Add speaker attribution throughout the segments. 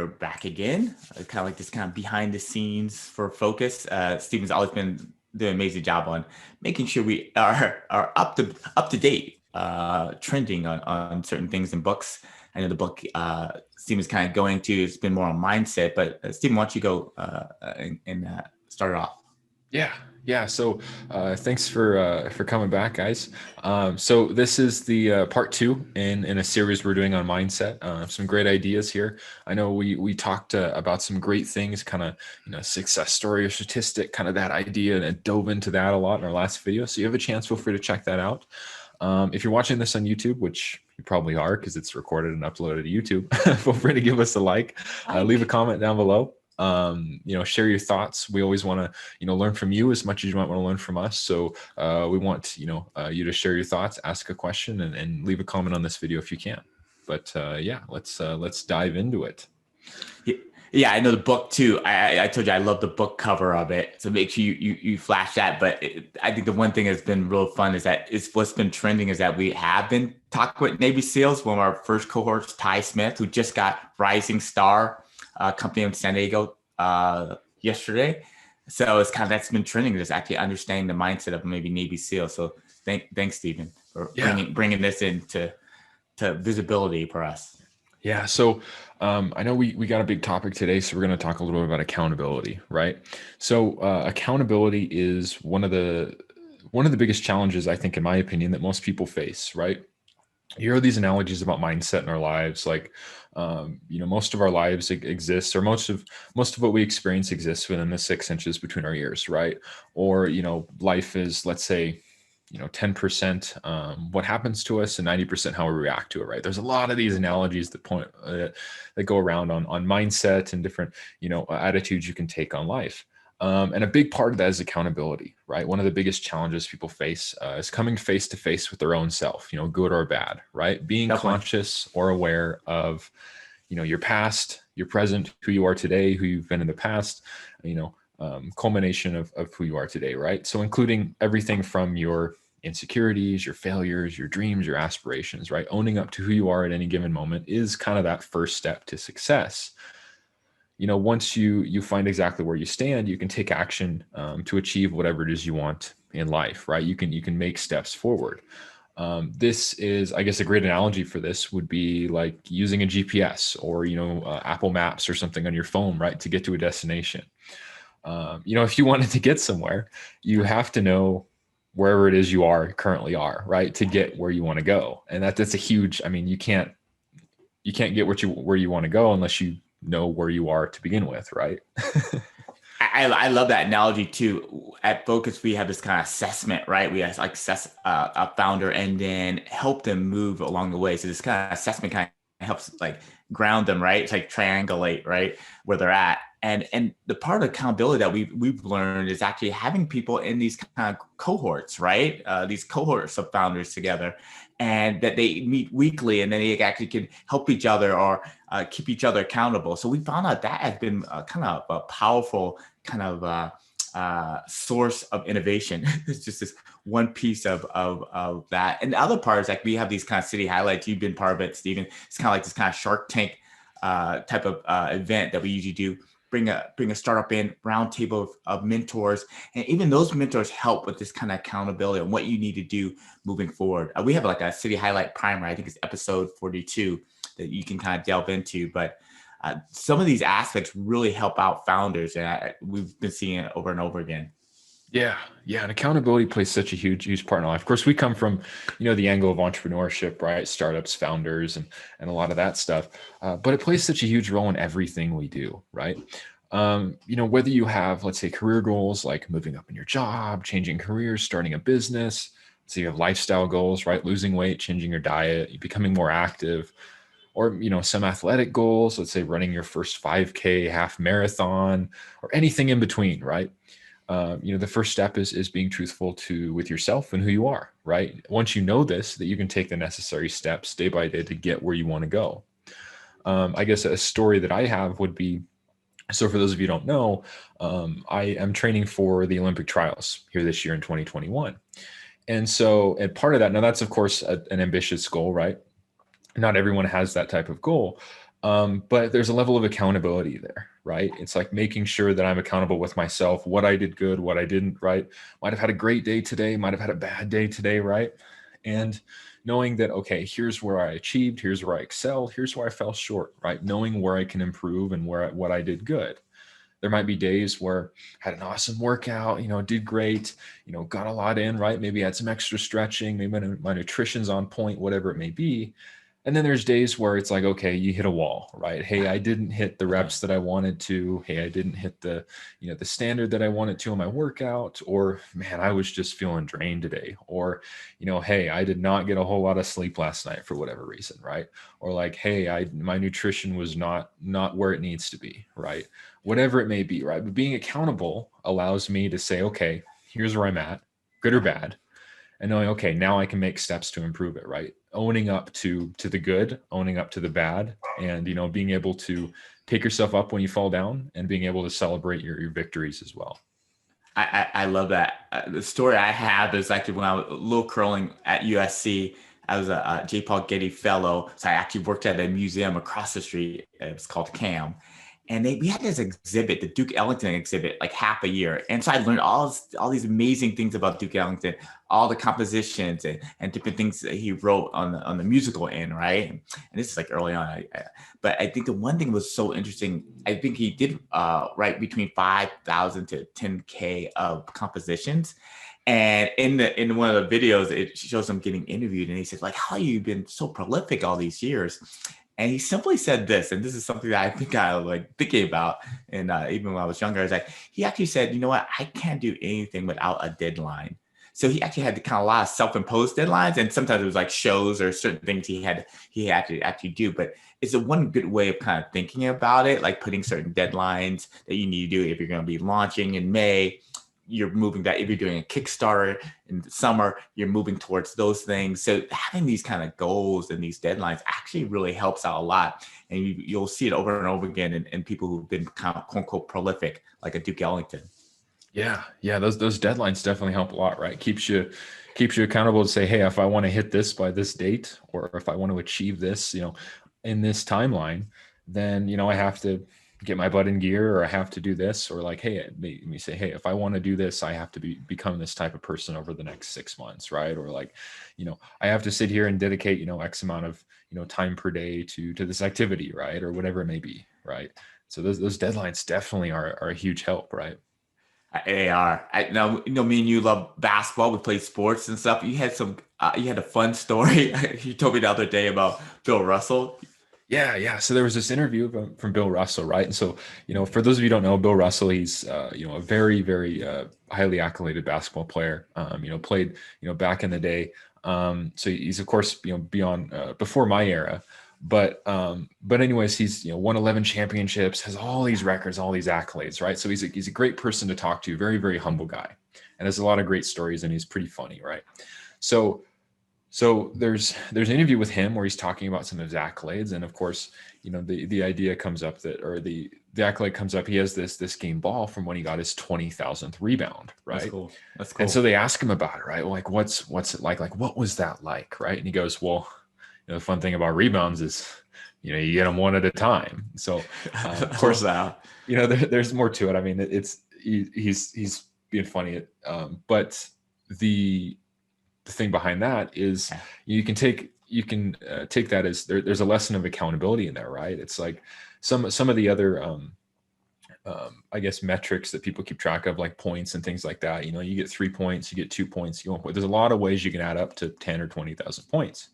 Speaker 1: we're back again, kind of like this kind of behind the scenes for Fokcus. Steven's always been doing an amazing job on making sure we are up to date, trending on certain things in books. I know the book Steven's kind of going to, it's been more on mindset, but Steven, why don't you go and start it off?
Speaker 2: Yeah. So thanks for coming back, guys. So this is the part two in a series we're doing on mindset. Some great ideas here. I know we talked about some great things, kind of success story or statistic, kind of that idea, and dove into that a lot in our last video. So you have a chance, feel free to check that out. If you're watching this on YouTube, which you probably are because it's recorded and uploaded to YouTube, feel free to give us a like, leave a comment down below. Share your thoughts. We always want to, learn from you as much as you might want to learn from us. So we want, you to share your thoughts, ask a question, and leave a comment on this video if you can. But let's dive into it.
Speaker 1: Yeah, I know the book too. I told you I love the book cover of it, so make sure you flash that. But I think the one thing that's been real fun is what's been trending is that we have been talking with Navy SEALs. One of our first cohorts, Ty Smith, who just got Rising Star company in San Diego yesterday. So it's kind of that's been trending. Is actually understanding the mindset of maybe Navy SEAL. So thanks, Steven, for bringing this into visibility for us.
Speaker 2: Yeah. So I know we got a big topic today, so we're going to talk a little bit about accountability, right? So accountability is one of the biggest challenges, I think, in my opinion, that most people face, right? You hear these analogies about mindset in our lives, like, most of our lives exist, or most of what we experience exists within the 6 inches between our ears, right? Or, life is, let's say, 10% what happens to us and 90% how we react to it, right? There's a lot of these analogies that go around on mindset and different, attitudes you can take on life. And a big part of that is accountability, right? One of the biggest challenges people face is coming face to face with their own self, good or bad, right? Being conscious or aware of, your past, your present, who you are today, who you've been in the past, culmination of who you are today, right? So including everything from your insecurities, your failures, your dreams, your aspirations, right? Owning up to who you are at any given moment is kind of that first step to success. Once you find exactly where you stand, you can take action to achieve whatever it is you want in life, right? You can make steps forward. This is, I guess, a great analogy for this would be like using a GPS or, Apple Maps or something on your phone, right? To get to a destination. If you wanted to get somewhere, you have to know wherever it is you currently are, right? To get where you want to go. And that's a huge, you can't get where you want to go unless you know where you are to begin with, right?
Speaker 1: I love that analogy too. At Fokcus, we have this kind of assessment, right? We have like assess a founder and then help them move along the way. So this kind of assessment kind of helps like ground them, right? It's like triangulate, right, where they're at. And the part of accountability that we've learned is actually having people in these kind of cohorts, right? These cohorts of founders together, and that they meet weekly, and then they actually can help each other or keep each other accountable. So we found out that has been kind of a powerful kind of source of innovation. It's just this one piece of that. And the other part is like we have these kind of city highlights. You've been part of it, Steven. It's kind of like this kind of Shark Tank type of event that we usually do. Bring a startup in, round table of mentors, and even those mentors help with this kind of accountability and what you need to do moving forward. We have like a city highlight primer. I think it's episode 42 that you can kind of delve into. But some of these aspects really help out founders, and we've been seeing it over and over again.
Speaker 2: Yeah. And accountability plays such a huge part in our life. Of course, we come from, the angle of entrepreneurship, right? Startups, founders, and a lot of that stuff. But it plays such a huge role in everything we do, right? Whether you have, let's say, career goals, like moving up in your job, changing careers, starting a business. So you have lifestyle goals, right? Losing weight, changing your diet, becoming more active, or, some athletic goals, let's say running your first 5K, half marathon, or anything in between, right? The first step is being truthful with yourself and who you are, right? Once you know this, that you can take the necessary steps day by day to get where you want to go. I guess a story that I have would be, so for those of you who don't know, I am training for the Olympic trials here this year in 2021. And part of that, now that's of course an ambitious goal, right? Not everyone has that type of goal. But there's a level of accountability there, right? It's like making sure that I'm accountable with myself, what I did good, what I didn't, right? Might have had a great day today, might have had a bad day today, right? And knowing that, okay, here's where I achieved, here's where I excelled, here's where I fell short, right? Knowing where I can improve and what I did good. There might be days where I had an awesome workout, did great, got a lot in, right? Maybe had some extra stretching, maybe my nutrition's on point, whatever it may be. And then there's days where it's like, okay, you hit a wall, right? Hey, I didn't hit the reps that I wanted to. Hey, I didn't hit the standard that I wanted to in my workout, or man, I was just feeling drained today. Or, hey, I did not get a whole lot of sleep last night for whatever reason, right? Or like, hey, my nutrition was not where it needs to be, right? Whatever it may be, right? But being accountable allows me to say, okay, here's where I'm at, good or bad, and knowing, okay, now I can make steps to improve it, right? Owning up to the good, owning up to the bad, and being able to pick yourself up when you fall down, and being able to celebrate your victories as well.
Speaker 1: I love that. The story I have is actually when I was a little curling at USC. I was a J. Paul Getty fellow, so I actually worked at a museum across the street. It was called CAM, and we had this exhibit, the Duke Ellington exhibit, like half a year. And so I learned all these amazing things about Duke Ellington, all the compositions and different things that he wrote on the musical end, right? And this is like early on. But I think the one thing was so interesting. I think he did write between 5,000 to 10K of compositions. And in one of the videos, it shows him getting interviewed, and he says, like, how have you been so prolific all these years? And he simply said this, and this is something that I think I was like thinking about, and even when I was younger, I was like, he actually said, you know what, I can't do anything without a deadline. So he actually had to kind of a lot of self-imposed deadlines, and sometimes it was like shows or certain things he had to actually do. But it's a one good way of kind of thinking about it, like putting certain deadlines that you need to do if you're going to be launching in May. You're moving that. If you're doing a Kickstarter in the summer, you're moving towards those things. So having these kind of goals and these deadlines actually really helps out a lot. And you'll see it over and over again in people who've been kind of quote unquote prolific, like a Duke Ellington.
Speaker 2: Yeah. Those deadlines definitely help a lot, right? Keeps you accountable to say, hey, if I want to hit this by this date, or if I want to achieve this, in this timeline, then I have to get my butt in gear, or I have to do this, or like, hey, me say, hey, if I want to do this, I have to become this type of person over the next 6 months, right? Or like, I have to sit here and dedicate, X amount of, time per day to this activity, right? Or whatever it may be, right? So those deadlines definitely are a huge help, right?
Speaker 1: They are. I know, me and you love basketball. We play sports and stuff. You had a fun story. You told me the other day about Bill Russell.
Speaker 2: Yeah. So there was this interview from Bill Russell, right? And so, for those of you who don't know, Bill Russell, he's, a very, very highly accoladed basketball player. Played, back in the day. So he's of course, beyond before my era. But anyways, he's won 11 championships, has all these records, all these accolades, right? So he's a great person to talk to, very, very humble guy, and has a lot of great stories, and he's pretty funny, right? So there's an interview with him where he's talking about some of his accolades, and of course, the idea comes up that, or the accolade comes up. He has this game ball from when he got his 20,000th rebound, right?
Speaker 1: That's cool.
Speaker 2: And so they ask him about it, right? Well, like, what's it like? Like, what was that like, right? And he goes, well, the fun thing about rebounds is, you get them one at a time. So
Speaker 1: of course,
Speaker 2: there's more to it. I mean, he's being funny, but the thing behind that is you can take that as there's a lesson of accountability in there, right? It's like some of the other I guess metrics that people keep track of, like points and things like that. You get 3 points, you get 2 points, there's a lot of ways you can add up to 10 or 20,000 points.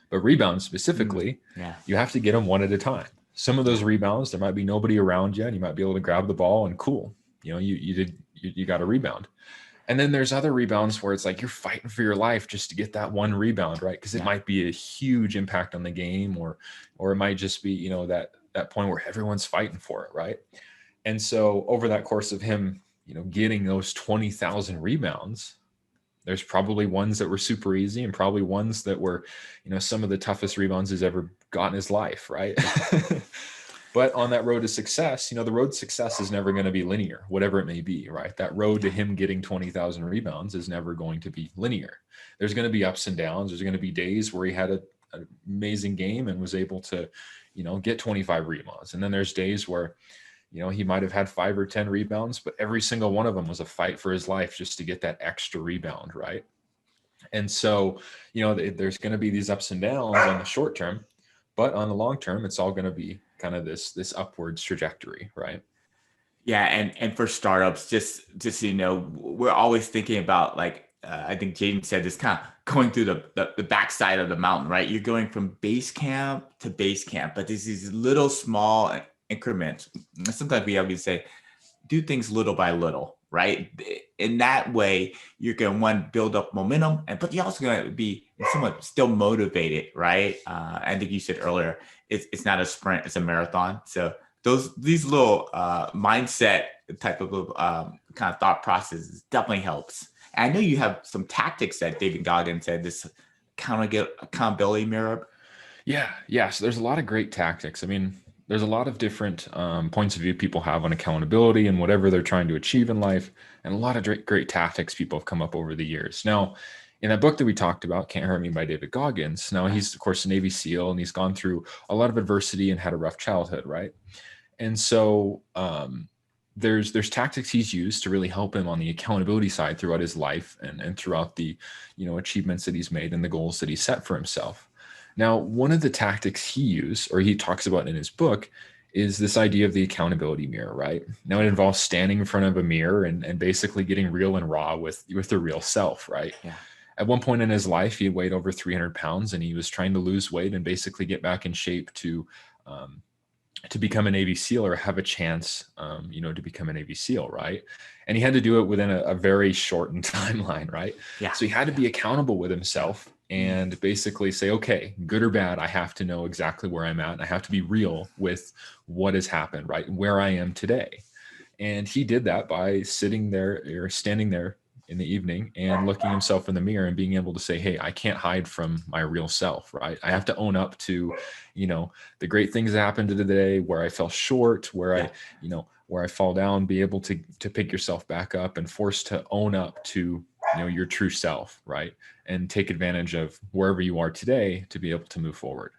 Speaker 2: But rebounds specifically, you have to get them one at a time. Some of those rebounds, there might be nobody around you, and you might be able to grab the ball and cool, you got a rebound. And then there's other rebounds where it's like you're fighting for your life just to get that one rebound, right? Because it might be a huge impact on the game, or it might just be, that point where everyone's fighting for it, right? And so over that course of him, getting those 20,000 rebounds, there's probably ones that were super easy, and probably ones that were, some of the toughest rebounds he's ever got in his life, right? But on that road to success, the road to success is never going to be linear, whatever it may be, right? That road to him getting 20,000 rebounds is never going to be linear. There's going to be ups and downs. There's going to be days where he had an amazing game and was able to, get 25 rebounds. And then there's days where, he might have had 5 or 10 rebounds, but every single one of them was a fight for his life just to get that extra rebound, right? And so, there's going to be these ups and downs on the short term, but on the long term, it's all going to be kind of this upwards trajectory, right?
Speaker 1: Yeah, and for startups, just we're always thinking about like I think Jaden said this kind of going through the backside of the mountain, right? You're going from base camp to base camp, but there's these little small increments. Sometimes we always say, do things little by little, right? In that way, you're going to one build up momentum, but you're also going to be somewhat still motivated, right? I think you said earlier, it's not a sprint, it's a marathon. So these little mindset type of kind of thought processes definitely helps. And I know you have some tactics that David Goggins said, this accountability mirror.
Speaker 2: Yeah. So there's a lot of great tactics. I mean, there's a lot of different points of view people have on accountability and whatever they're trying to achieve in life, and a lot of great tactics people have come up over the years. Now, in that book that we talked about, Can't Hurt Me by David Goggins, now he's, of course, a Navy SEAL, and he's gone through a lot of adversity and had a rough childhood, right? And so there's tactics he's used to really help him on the accountability side throughout his life and throughout the achievements that he's made and the goals that he set for himself. Now, one of the tactics he used, or he talks about in his book, is this idea of the accountability mirror, right? Now, it involves standing in front of a mirror and basically getting real and raw with the real self, right?
Speaker 1: Yeah.
Speaker 2: At one point in his life, he weighed over 300 pounds, and he was trying to lose weight and basically get back in shape to become a Navy SEAL or have a chance, to become a Navy SEAL, right? And he had to do it within a very shortened timeline, right?
Speaker 1: Yeah.
Speaker 2: So he had to be accountable with himself and basically say, okay, good or bad, I have to know exactly where I'm at. And I have to be real with what has happened, right? Where I am today. And he did that by sitting there or standing there in the evening and looking himself in the mirror and being able to say, hey, I can't hide from my real self, right? I have to own up to, the great things that happened today, where I fell short, where where I fall down, be able to pick yourself back up and forced to own up to, your true self, right? And take advantage of wherever you are today to be able to move forward.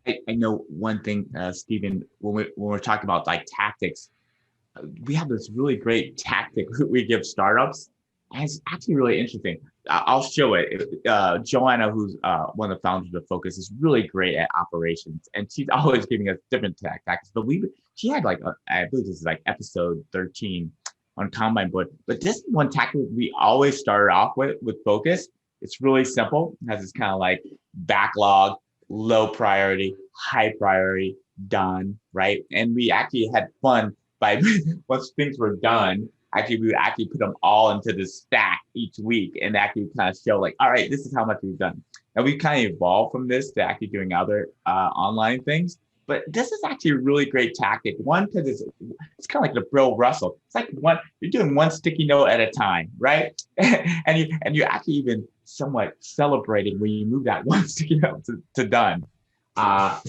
Speaker 1: I know one thing, Steven, when we're talking about like tactics, we have this really great tactic we give startups, and it's actually really interesting. I'll show it. Joanna, who's one of the founders of Fokcus, is really great at operations, and she's always giving us different tactics. But she had I believe this is like episode 13 on Combine Board. But this is one tactic we always started off with Fokcus. It's really simple. It has this kind of like backlog, low priority, high priority, done, right? And we actually had fun by once things were done, we would actually put them all into the stack each week and actually kind of show like, all right, this is how much we've done. And we kind of evolved from this to actually doing other online things. But this is actually a really great tactic. One, because it's kind of like the Bill Russell. It's like you're doing one sticky note at a time, right? and you're actually even somewhat celebrating when you move that one sticky note to done.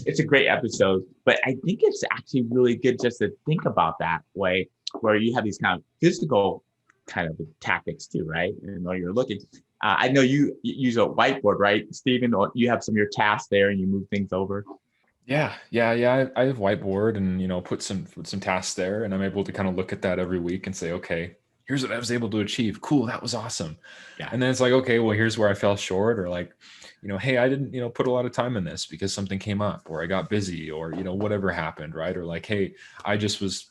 Speaker 1: It's a great episode, but I think it's actually really good just to think about that way, where you have these kind of physical kind of tactics too, right? And while you're looking, I know you use a whiteboard, right, Steven? Or you have some of your tasks there and you move things over.
Speaker 2: Yeah. I have whiteboard and, put some tasks there, and I'm able to kind of look at that every week and say, okay, here's what I was able to achieve. Cool. That was awesome.
Speaker 1: Yeah.
Speaker 2: And then it's like, okay, well, here's where I fell short, or like, hey, I didn't, put a lot of time in this because something came up, or I got busy, or, whatever happened. Right. Or like, hey, I just was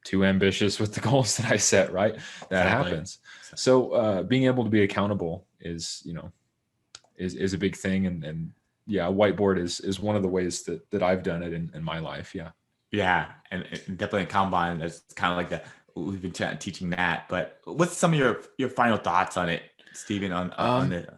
Speaker 2: too ambitious with the goals that I set. Right. That happens. So being able to be accountable is a big thing. And yeah, whiteboard is one of the ways that I've done it in my life. Yeah.
Speaker 1: Yeah. And definitely Combine, that's kind of like we've been teaching that, but what's some of your final thoughts on it, Steven, on it?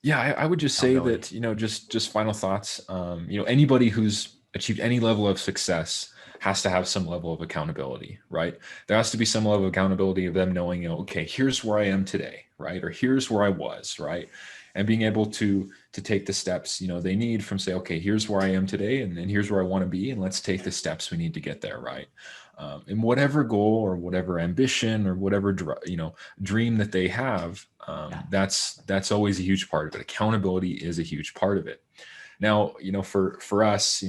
Speaker 2: Yeah, I would just say that, just final thoughts. Anybody who's achieved any level of success has to have some level of accountability, right? There has to be some level of accountability of them knowing, okay, here's where I am today, right? Or here's where I was, right? And being able to take the steps, they need from say, okay, here's where I am today, and here's where I want to be, and let's take the steps we need to get there, right? And whatever goal or whatever ambition or whatever dream that they have, that's always a huge part of it. Accountability is a huge part of it. Now, for us,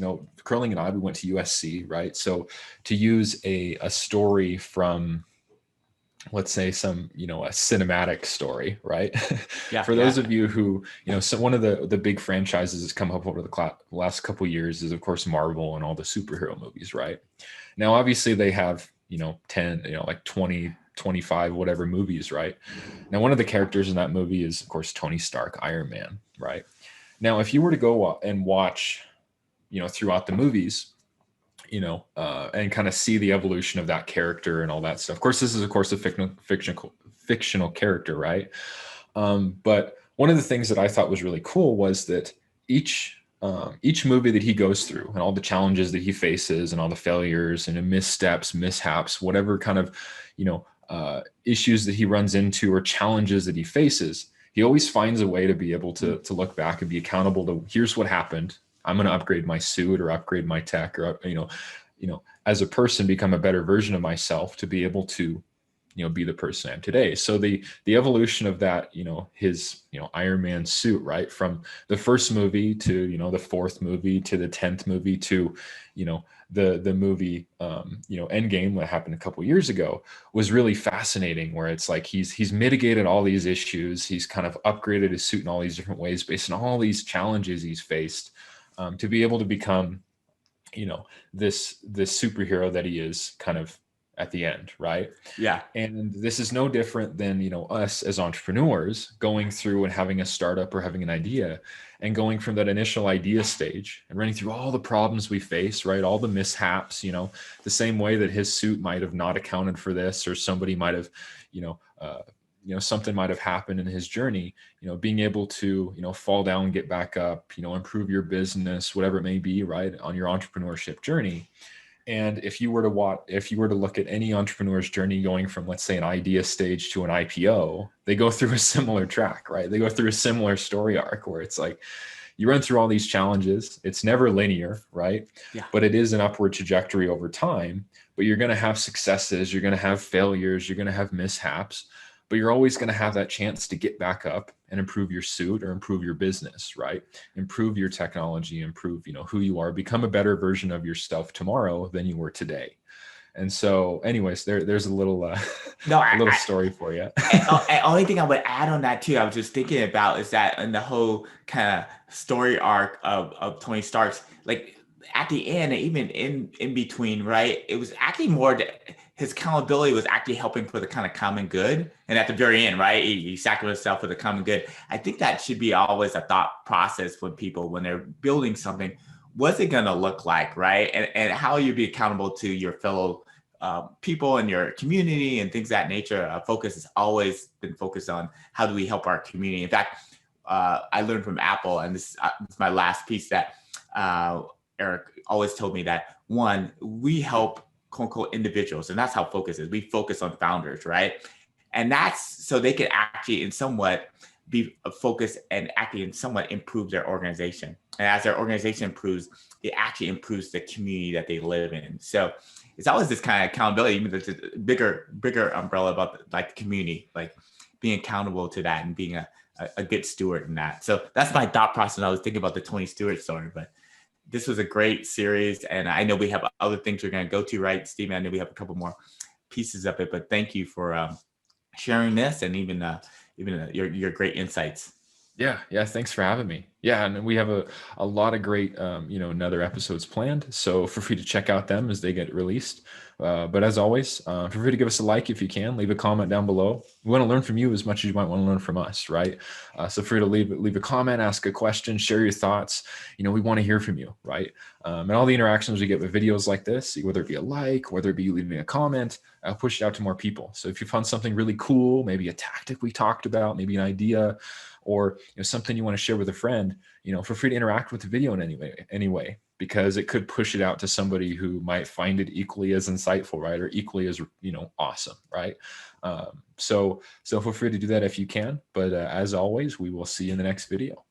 Speaker 2: Curling and I, we went to USC, right? So to use a story from, let's say, a cinematic story, right?
Speaker 1: Yeah,
Speaker 2: For those
Speaker 1: yeah.
Speaker 2: of you who, so one of the big franchises that's come up over the last couple of years is, of course, Marvel and all the superhero movies, right? Now, obviously they have, 10, like 20, 25, whatever movies, right? Now, one of the characters in that movie is, of course, Tony Stark, Iron Man, right? Now, if you were to go and watch, throughout the movies, and kind of see the evolution of that character and all that stuff. Of course, this is, of course, a fictional character, right? But one of the things that I thought was really cool was that each movie that he goes through and all the challenges that he faces and all the failures and missteps, mishaps, whatever kind of, issues that he runs into or challenges that he faces, he always finds a way to be able to look back and be accountable to, here's what happened. I'm going to upgrade my suit or upgrade my tech, or, as a person, become a better version of myself to be able to, be the person I am today. So the evolution of that, his, Iron Man suit, right? From the first movie to, the fourth movie to the 10th movie to, the movie, Endgame, that happened a couple years ago, was really fascinating, where it's like he's mitigated all these issues. He's kind of upgraded his suit in all these different ways based on all these challenges he's faced, to be able to become, this superhero that he is kind of at the end, right?
Speaker 1: Yeah.
Speaker 2: And this is no different than, us as entrepreneurs going through and having a startup or having an idea and going from that initial idea stage and running through all the problems we face, right? All the mishaps, the same way that his suit might have not accounted for this, or somebody might have, something might have happened in his journey, being able to, fall down, get back up, improve your business, whatever it may be, right, on your entrepreneurship journey. And if you were to look at any entrepreneur's journey going from, let's say, an idea stage to an IPO, they go through a similar track, right? They go through a similar story arc, where it's like you run through all these challenges. It's never linear, right?
Speaker 1: Yeah.
Speaker 2: But it is an upward trajectory over time. But you're going to have successes, you're going to have failures, you're going to have mishaps, but you're always going to have that chance to get back up and improve your suit or improve your business, right? Improve your technology, improve, who you are, become a better version of yourself tomorrow than you were today. And so anyways, there's a little,
Speaker 1: No,
Speaker 2: a little story for you.
Speaker 1: and only thing I would add on that too, I was just thinking about, is that in the whole kind of story arc of Tony Stark's, like at the end, even in between, right? It was actually more that his accountability was actually helping for the kind of common good. And at the very end, right, he sacrificed himself for the common good. I think that should be always a thought process when people, when they're building something, what's it going to look like, right? And how you be accountable to your fellow people in your community and things of that nature. Focus has always been focused on how do we help our community. In fact, I learned from Apple, and this is my last piece, that Eric always told me that, one, we help quote unquote individuals, and that's how Focus is. We focus on founders, right? And that's so they can actually in somewhat be focused and actually in somewhat improve their organization. And as their organization improves, it actually improves the community that they live in. So it's always this kind of accountability, even there's a bigger umbrella about like the community, like being accountable to that and being a good steward in that. So that's my thought process. I was thinking about the Tony Stewart story, but this was a great series. And I know we have other things we're going to go to, right, Steven? I know we have a couple more pieces of it, but thank you for sharing this and even your great insights.
Speaker 2: Yeah. Thanks for having me. Yeah. And we have a lot of great, another episodes planned. So feel free to check out them as they get released. But as always, feel free to give us a like if you can, leave a comment down below. We want to learn from you as much as you might want to learn from us, right? So free to leave a comment, ask a question, share your thoughts. We want to hear from you, right? And all the interactions we get with videos like this, whether it be a like, whether it be leaving a comment, I'll push it out to more people. So if you found something really cool, maybe a tactic we talked about, maybe an idea, or something you want to share with a friend, feel free to interact with the video in any way, because it could push it out to somebody who might find it equally as insightful, right? Or equally as, awesome, right? So feel free to do that if you can. But as always, we will see you in the next video.